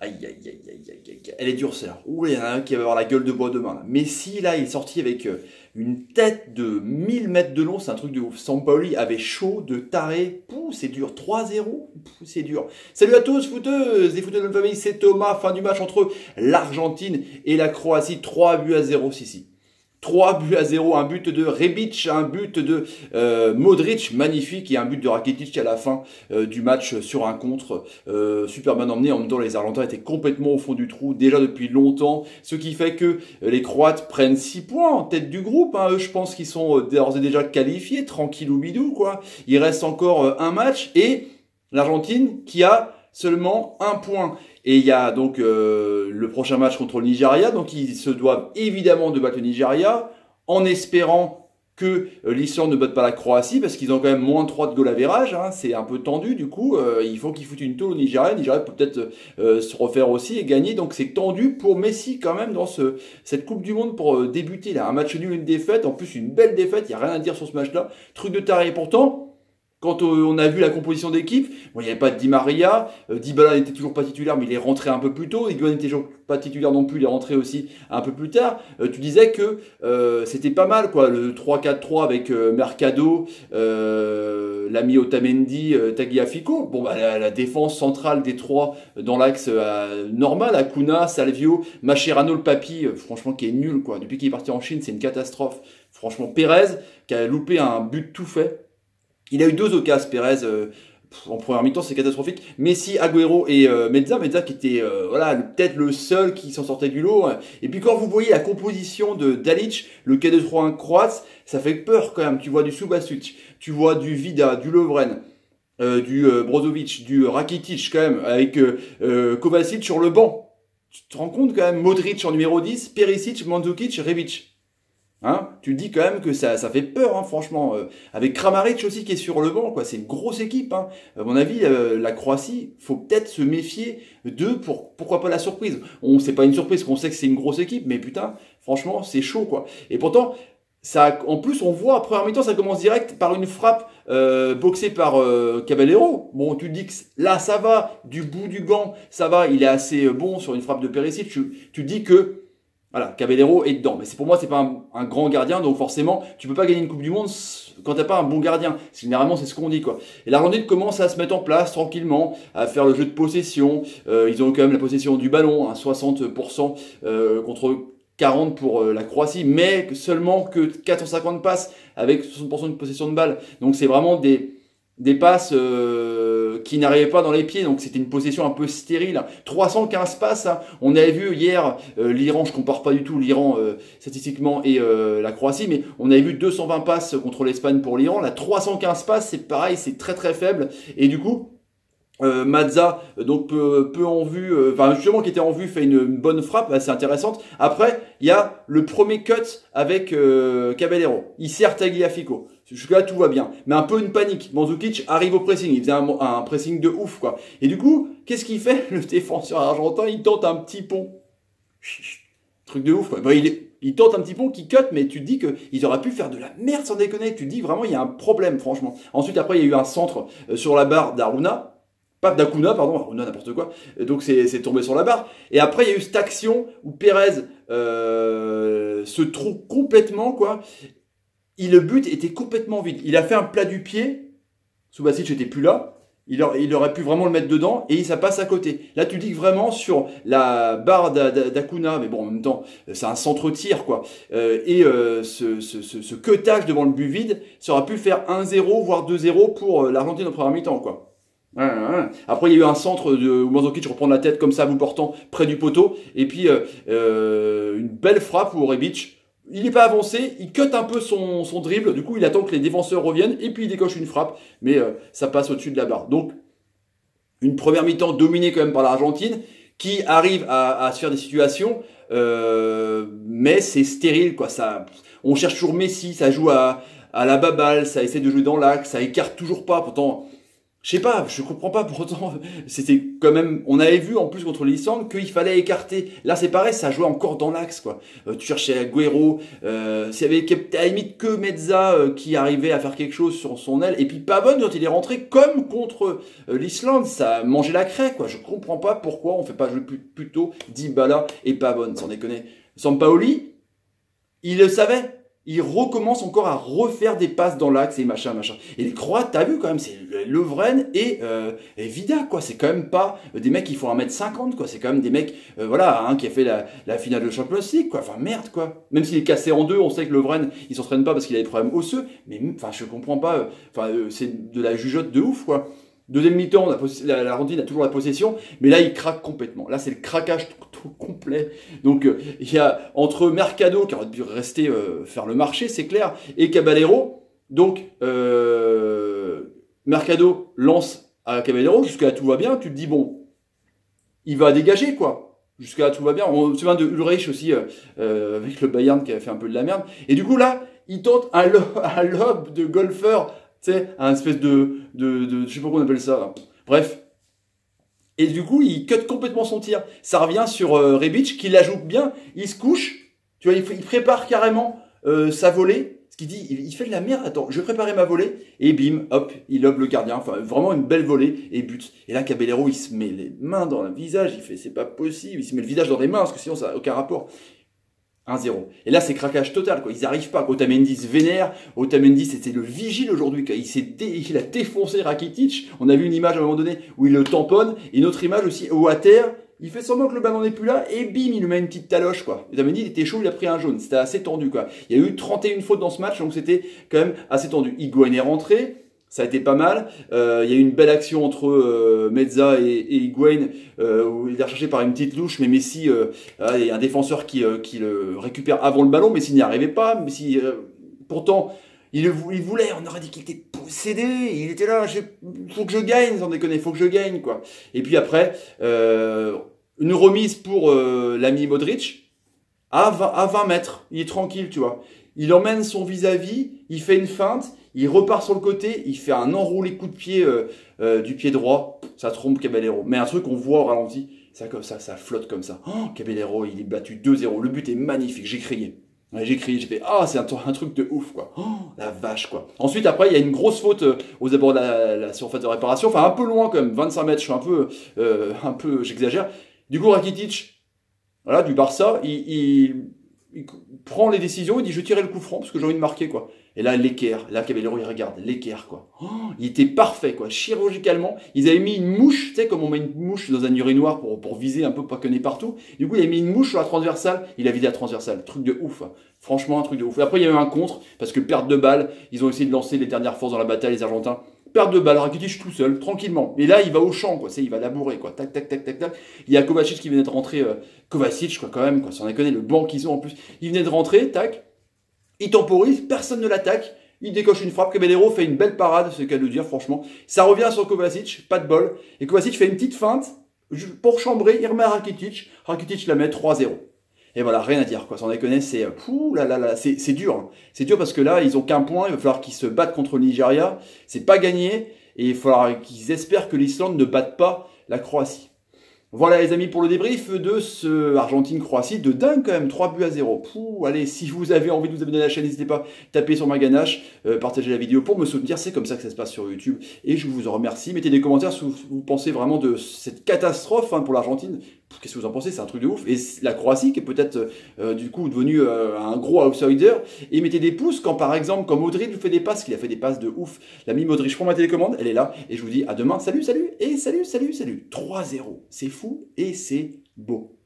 Aïe, aïe, aïe, aïe, aïe, aïe. Elle est dure, celle-là. Ouh, il y en a un qui va avoir la gueule de bois demain. Là. Messi, là, il est sorti avec une tête de 1000 mètres de long. C'est un truc de ouf. Sampaoli avait chaud de taré. Pouh, c'est dur. 3-0. Pouh, c'est dur. Salut à tous, footeuses et footeux de notre famille. C'est Thomas. Fin du match entre l'Argentine et la Croatie. 3-0, si. 3-0, un but de Rebic, un but de Modric, magnifique, et un but de Rakitic à la fin du match sur un contre, super bien emmené. En même temps, les Argentins étaient complètement au fond du trou, déjà depuis longtemps, ce qui fait que les Croates prennent 6 points en tête du groupe. Hein. Eux, je pense qu'ils sont d'ores et déjà qualifiés, tranquillou bidou, quoi. Il reste encore un match, et l'Argentine qui a seulement un point. Et il y a donc le prochain match contre le Nigeria, donc ils se doivent évidemment de battre le Nigeria, en espérant que l'Islande ne batte pas la Croatie, parce qu'ils ont quand même moins 3 de goal average, hein, c'est un peu tendu du coup, il faut qu'ils foutent une tôle au Nigeria, le Nigeria peut peut-être se refaire aussi et gagner, donc c'est tendu pour Messi quand même dans cette Coupe du Monde pour débuter, là, un match nul, une défaite, en plus une belle défaite, il n'y a rien à dire sur ce match-là, truc de taré, pourtant. Quand on a vu la composition d'équipe, bon, il n'y avait pas de Di Maria, Dybala n'était toujours pas titulaire, mais il est rentré un peu plus tôt, Higuaín n'était toujours pas titulaire non plus, il est rentré aussi un peu plus tard. Tu disais que c'était pas mal, quoi, le 3-4-3 avec Mercado, l'ami Otamendi, Tagliafico. Bon, bah, la défense centrale des trois dans l'axe normal, Acuna, Salvio, Mascherano, le papy, franchement, qui est nul, quoi. Depuis qu'il est parti en Chine, c'est une catastrophe. Franchement, Pérez, qui a loupé un but tout fait. Il a eu 2 occasions, Pérez, en première mi-temps, c'est catastrophique. Messi, Agüero et Mezza qui était voilà, peut-être le seul qui s'en sortait du lot. Et puis quand vous voyez la composition de Dalic, le K2-3-1 croate, ça fait peur quand même. Tu vois du Subasic, tu vois du Vida, du Lovren, du Brozovic, du Rakitic quand même, avec Kovacic sur le banc. Tu te rends compte quand même, Modric en numéro 10, Perisic, Mandzukic, Rebic. Hein, tu dis quand même que ça fait peur, hein, franchement. Avec Kramaric aussi qui est sur le banc, quoi. C'est une grosse équipe. Hein. À mon avis, la Croatie, faut peut-être se méfier d'eux pour pourquoi pas la surprise. C'est pas une surprise qu'on sait que c'est une grosse équipe, mais putain, franchement, c'est chaud, quoi. Et pourtant, ça, en plus, on voit à première mi-temps, ça commence direct par une frappe boxée par Caballero. Bon, tu te dis que là, ça va, du bout du gant, ça va. Il est assez bon sur une frappe de Perisic. Tu dis que voilà, Caballero est dedans. Mais pour moi, c'est pas un grand gardien, donc forcément, tu peux pas gagner une Coupe du Monde quand t'as pas un bon gardien. Généralement, c'est ce qu'on dit, quoi. Et l'Argentine commence à se mettre en place tranquillement, à faire le jeu de possession. Ils ont quand même la possession du ballon, hein, 60% contre 40 pour la Croatie, mais seulement que 450 passes avec 60% de possession de balle. Donc c'est vraiment des passes qui n'arrivaient pas dans les pieds, donc c'était une possession un peu stérile. 315 passes, hein. On avait vu hier l'Iran, je compare pas du tout l'Iran statistiquement et la Croatie, mais on avait vu 220 passes contre l'Espagne pour l'Iran. La 315 passes, c'est pareil, c'est très très faible, et du coup Mazza, donc peu en vue, enfin justement qui était en vue, fait une bonne frappe assez intéressante. Après, il y a le premier cut avec Caballero. Il sert Tagliafico. Jusque-là, tout va bien. Mais un peu une panique. Mandzukic arrive au pressing. Il faisait un pressing de ouf, quoi. Et du coup, qu'est-ce qu'il fait? Le défenseur argentin, il tente un petit pont. Truc de ouf, quoi. Bah, il tente un petit pont qui cut, mais tu te dis qu'ils auraient pu faire de la merde sans déconner. Tu te dis vraiment, il y a un problème, franchement. Ensuite, après, il y a eu un centre sur la barre d'Aruna. Pas d'Acuna, pardon, Aruna, n'importe quoi. Donc c'est tombé sur la barre. Et après, il y a eu cette action où Pérez se trouve complètement, quoi. Le but était complètement vide. Il a fait un plat du pied. Subasic n'était plus là. Il aurait pu vraiment le mettre dedans et ça passe à côté. Là, tu dis que vraiment sur la barre d'Acuna, mais bon, en même temps, c'est un centre-tir, quoi. Ce cutage devant le but vide, ça aurait pu faire 1-0, voire 2-0 pour l'Argentine en première mi-temps, quoi. Après, il y a eu un centre où Mandzukic reprend la tête comme ça, vous portant près du poteau. Et puis, une belle frappe où Rebic, il n'est pas avancé, il cut un peu son dribble. Du coup, il attend que les défenseurs reviennent. Et puis, il décoche une frappe. Mais ça passe au-dessus de la barre. Donc, une première mi-temps dominée quand même par l'Argentine, qui arrive à se faire des situations. Mais c'est stérile, quoi. On cherche toujours Messi, ça joue à la baballe, ça essaie de jouer dans l'axe, ça écarte toujours pas. Pourtant... Je sais pas, je comprends pas pour autant. C'était quand même, on avait vu en plus contre l'Islande qu'il fallait écarter. Là, c'est pareil, ça jouait encore dans l'axe, quoi. Tu cherchais Agüero, s'il y avait à la limite que Mezza qui arrivait à faire quelque chose sur son aile. Et puis Pavon, quand il est rentré, comme contre l'Islande, ça a mangé la craie, quoi. Je comprends pas pourquoi on fait pas jouer plutôt Dybala et Pavon, sans déconner. Sampaoli, il le savait. Il recommence encore à refaire des passes dans l'axe et machin, machin. Et les Croates, t'as vu quand même, c'est Lovren et Vida, quoi. C'est quand même pas des mecs qui font 1m50, quoi. C'est quand même des mecs, voilà, qui a fait la finale de Champions League, quoi. Enfin, merde, quoi. Même s'il est cassé en deux, on sait que Lovren, il s'entraîne pas parce qu'il a des problèmes osseux. Mais, enfin, je comprends pas. C'est de la jugeote de ouf, quoi. Deuxième mi-temps, l'Argentine a toujours la possession, mais là, il craque complètement. Là, c'est le craquage tout complet. Donc, il y a entre Mercado, qui aurait dû rester faire le marché, c'est clair, et Caballero. Donc, Mercado lance à Caballero, jusqu'à là, tout va bien. Tu te dis, bon, il va dégager, quoi. Jusqu'à là, tout va bien. On se souvient de Ulrich aussi, avec le Bayern, qui avait fait un peu de la merde. Et du coup, là, il tente un lob de golfeur, tu sais, un espèce je sais pas comment on appelle ça. Là. Bref. Et du coup, il cut complètement son tir. Ça revient sur Rebic, qui la joue bien. Il se couche. Tu vois, il prépare carrément sa volée. Ce qu'il dit, il fait de la merde. Attends, je vais préparer ma volée. Et bim, hop, il lobe le gardien. Enfin, vraiment une belle volée et but. Et là, Caballero, il se met les mains dans le visage. Il fait, c'est pas possible. Il se met le visage dans les mains, parce que sinon, ça n'a aucun rapport. 1-0. Et là, c'est craquage total, quoi. Ils n'arrivent pas. Otamendi se vénère. Otamendi, c'était le vigile aujourd'hui, quoi. Il a défoncé Rakitic. On a vu une image à un moment donné où il le tamponne. Et une autre image aussi où à terre, il fait semblant que le ballon n'est plus là. Et bim, il lui met une petite taloche, quoi. Otamendi, il était chaud, il a pris un jaune. C'était assez tendu, quoi. Il y a eu 31 fautes dans ce match, donc c'était quand même assez tendu. Higuaín est rentré. Ça a été pas mal. Il y a eu une belle action entre Mezza et Higuaín où il est recherché par une petite louche, mais Messi, il y a un défenseur qui le récupère avant le ballon. Messi n'y arrivait pas. Messi, pourtant, il voulait. On aurait dit qu'il était possédé. Il était là. Faut que je gagne, sans déconner. Faut que je gagne, quoi. Et puis après, une remise pour l'ami Modric à 20 mètres. Il est tranquille, tu vois. Il emmène son vis-à-vis. Il fait une feinte. Il repart sur le côté, il fait un enroulé coup de pied du pied droit, ça trompe Caballero. Mais un truc qu'on voit au ralenti, ça comme ça flotte comme ça. Oh, Caballero, il est battu 2-0, le but est magnifique, j'ai crié. Ouais, j'ai crié, j'ai fait « Ah, c'est un truc de ouf, quoi. Oh, la vache, quoi. » Ensuite, après, il y a une grosse faute aux abords de la surface de réparation, enfin un peu loin quand même, 25 mètres, je suis un peu, j'exagère. Du coup, Rakitic, voilà, du Barça, il prend les décisions, il dit « Je tirerai le coup franc parce que j'ai envie de marquer, quoi. » Et là, l'équerre, là, Caballero, il regarde, l'équerre, quoi. Oh, il était parfait, quoi. Chirurgicalement, ils avaient mis une mouche, tu sais, comme on met une mouche dans un urinoir pour viser un peu, pas conner partout. Du coup, il a mis une mouche sur la transversale, il a vidé la transversale. Truc de ouf, hein. Franchement, un truc de ouf. Et après, il y a eu un contre, parce que perte de balle, ils ont essayé de lancer les dernières forces dans la bataille, les Argentins. Perte de balle, Rakitic tout seul, tranquillement. Et là, il va au champ, quoi. Il va labourer, quoi. Tac, tac, tac, tac, tac. Il y a Kovacic qui venait de rentrer. Kovacic, quoi, quand même, quoi. Sans déconner, le banc qu'ils ont en plus. Il venait de rentrer, tac. Il temporise, personne ne l'attaque. Il décoche une frappe. Caballero fait une belle parade, c'est le cas de le dire, franchement. Ça revient sur Kovacic, pas de bol. Et Kovacic fait une petite feinte pour chambrer. Il remet à Rakitic. Rakitic la met 3-0. Et voilà, rien à dire, quoi. Sans déconner, c'est c'est dur. Hein. C'est dur parce que là, ils ont qu'un point. Il va falloir qu'ils se battent contre le Nigeria. C'est pas gagné. Et il va falloir qu'ils espèrent que l'Islande ne batte pas la Croatie. Voilà les amis pour le débrief de ce Argentine-Croatie de dingue quand même, 3-0. Pouh, allez, si vous avez envie de vous abonner à la chaîne, n'hésitez pas, tapez sur ma ganache, partagez la vidéo pour me soutenir, c'est comme ça que ça se passe sur YouTube. Et je vous en remercie, mettez des commentaires si vous pensez vraiment de cette catastrophe pour l'Argentine. Qu'est-ce que vous en pensez? C'est un truc de ouf. Et la Croatie qui est peut-être du coup devenue un gros outsider. Et mettez des pouces quand par exemple, quand Modric vous fait des passes, qu'il a fait des passes de ouf. L'ami Modric pour ma télécommande, elle est là. Et je vous dis à demain. Salut, salut. Et salut, salut, salut. 3-0. C'est fou et c'est beau.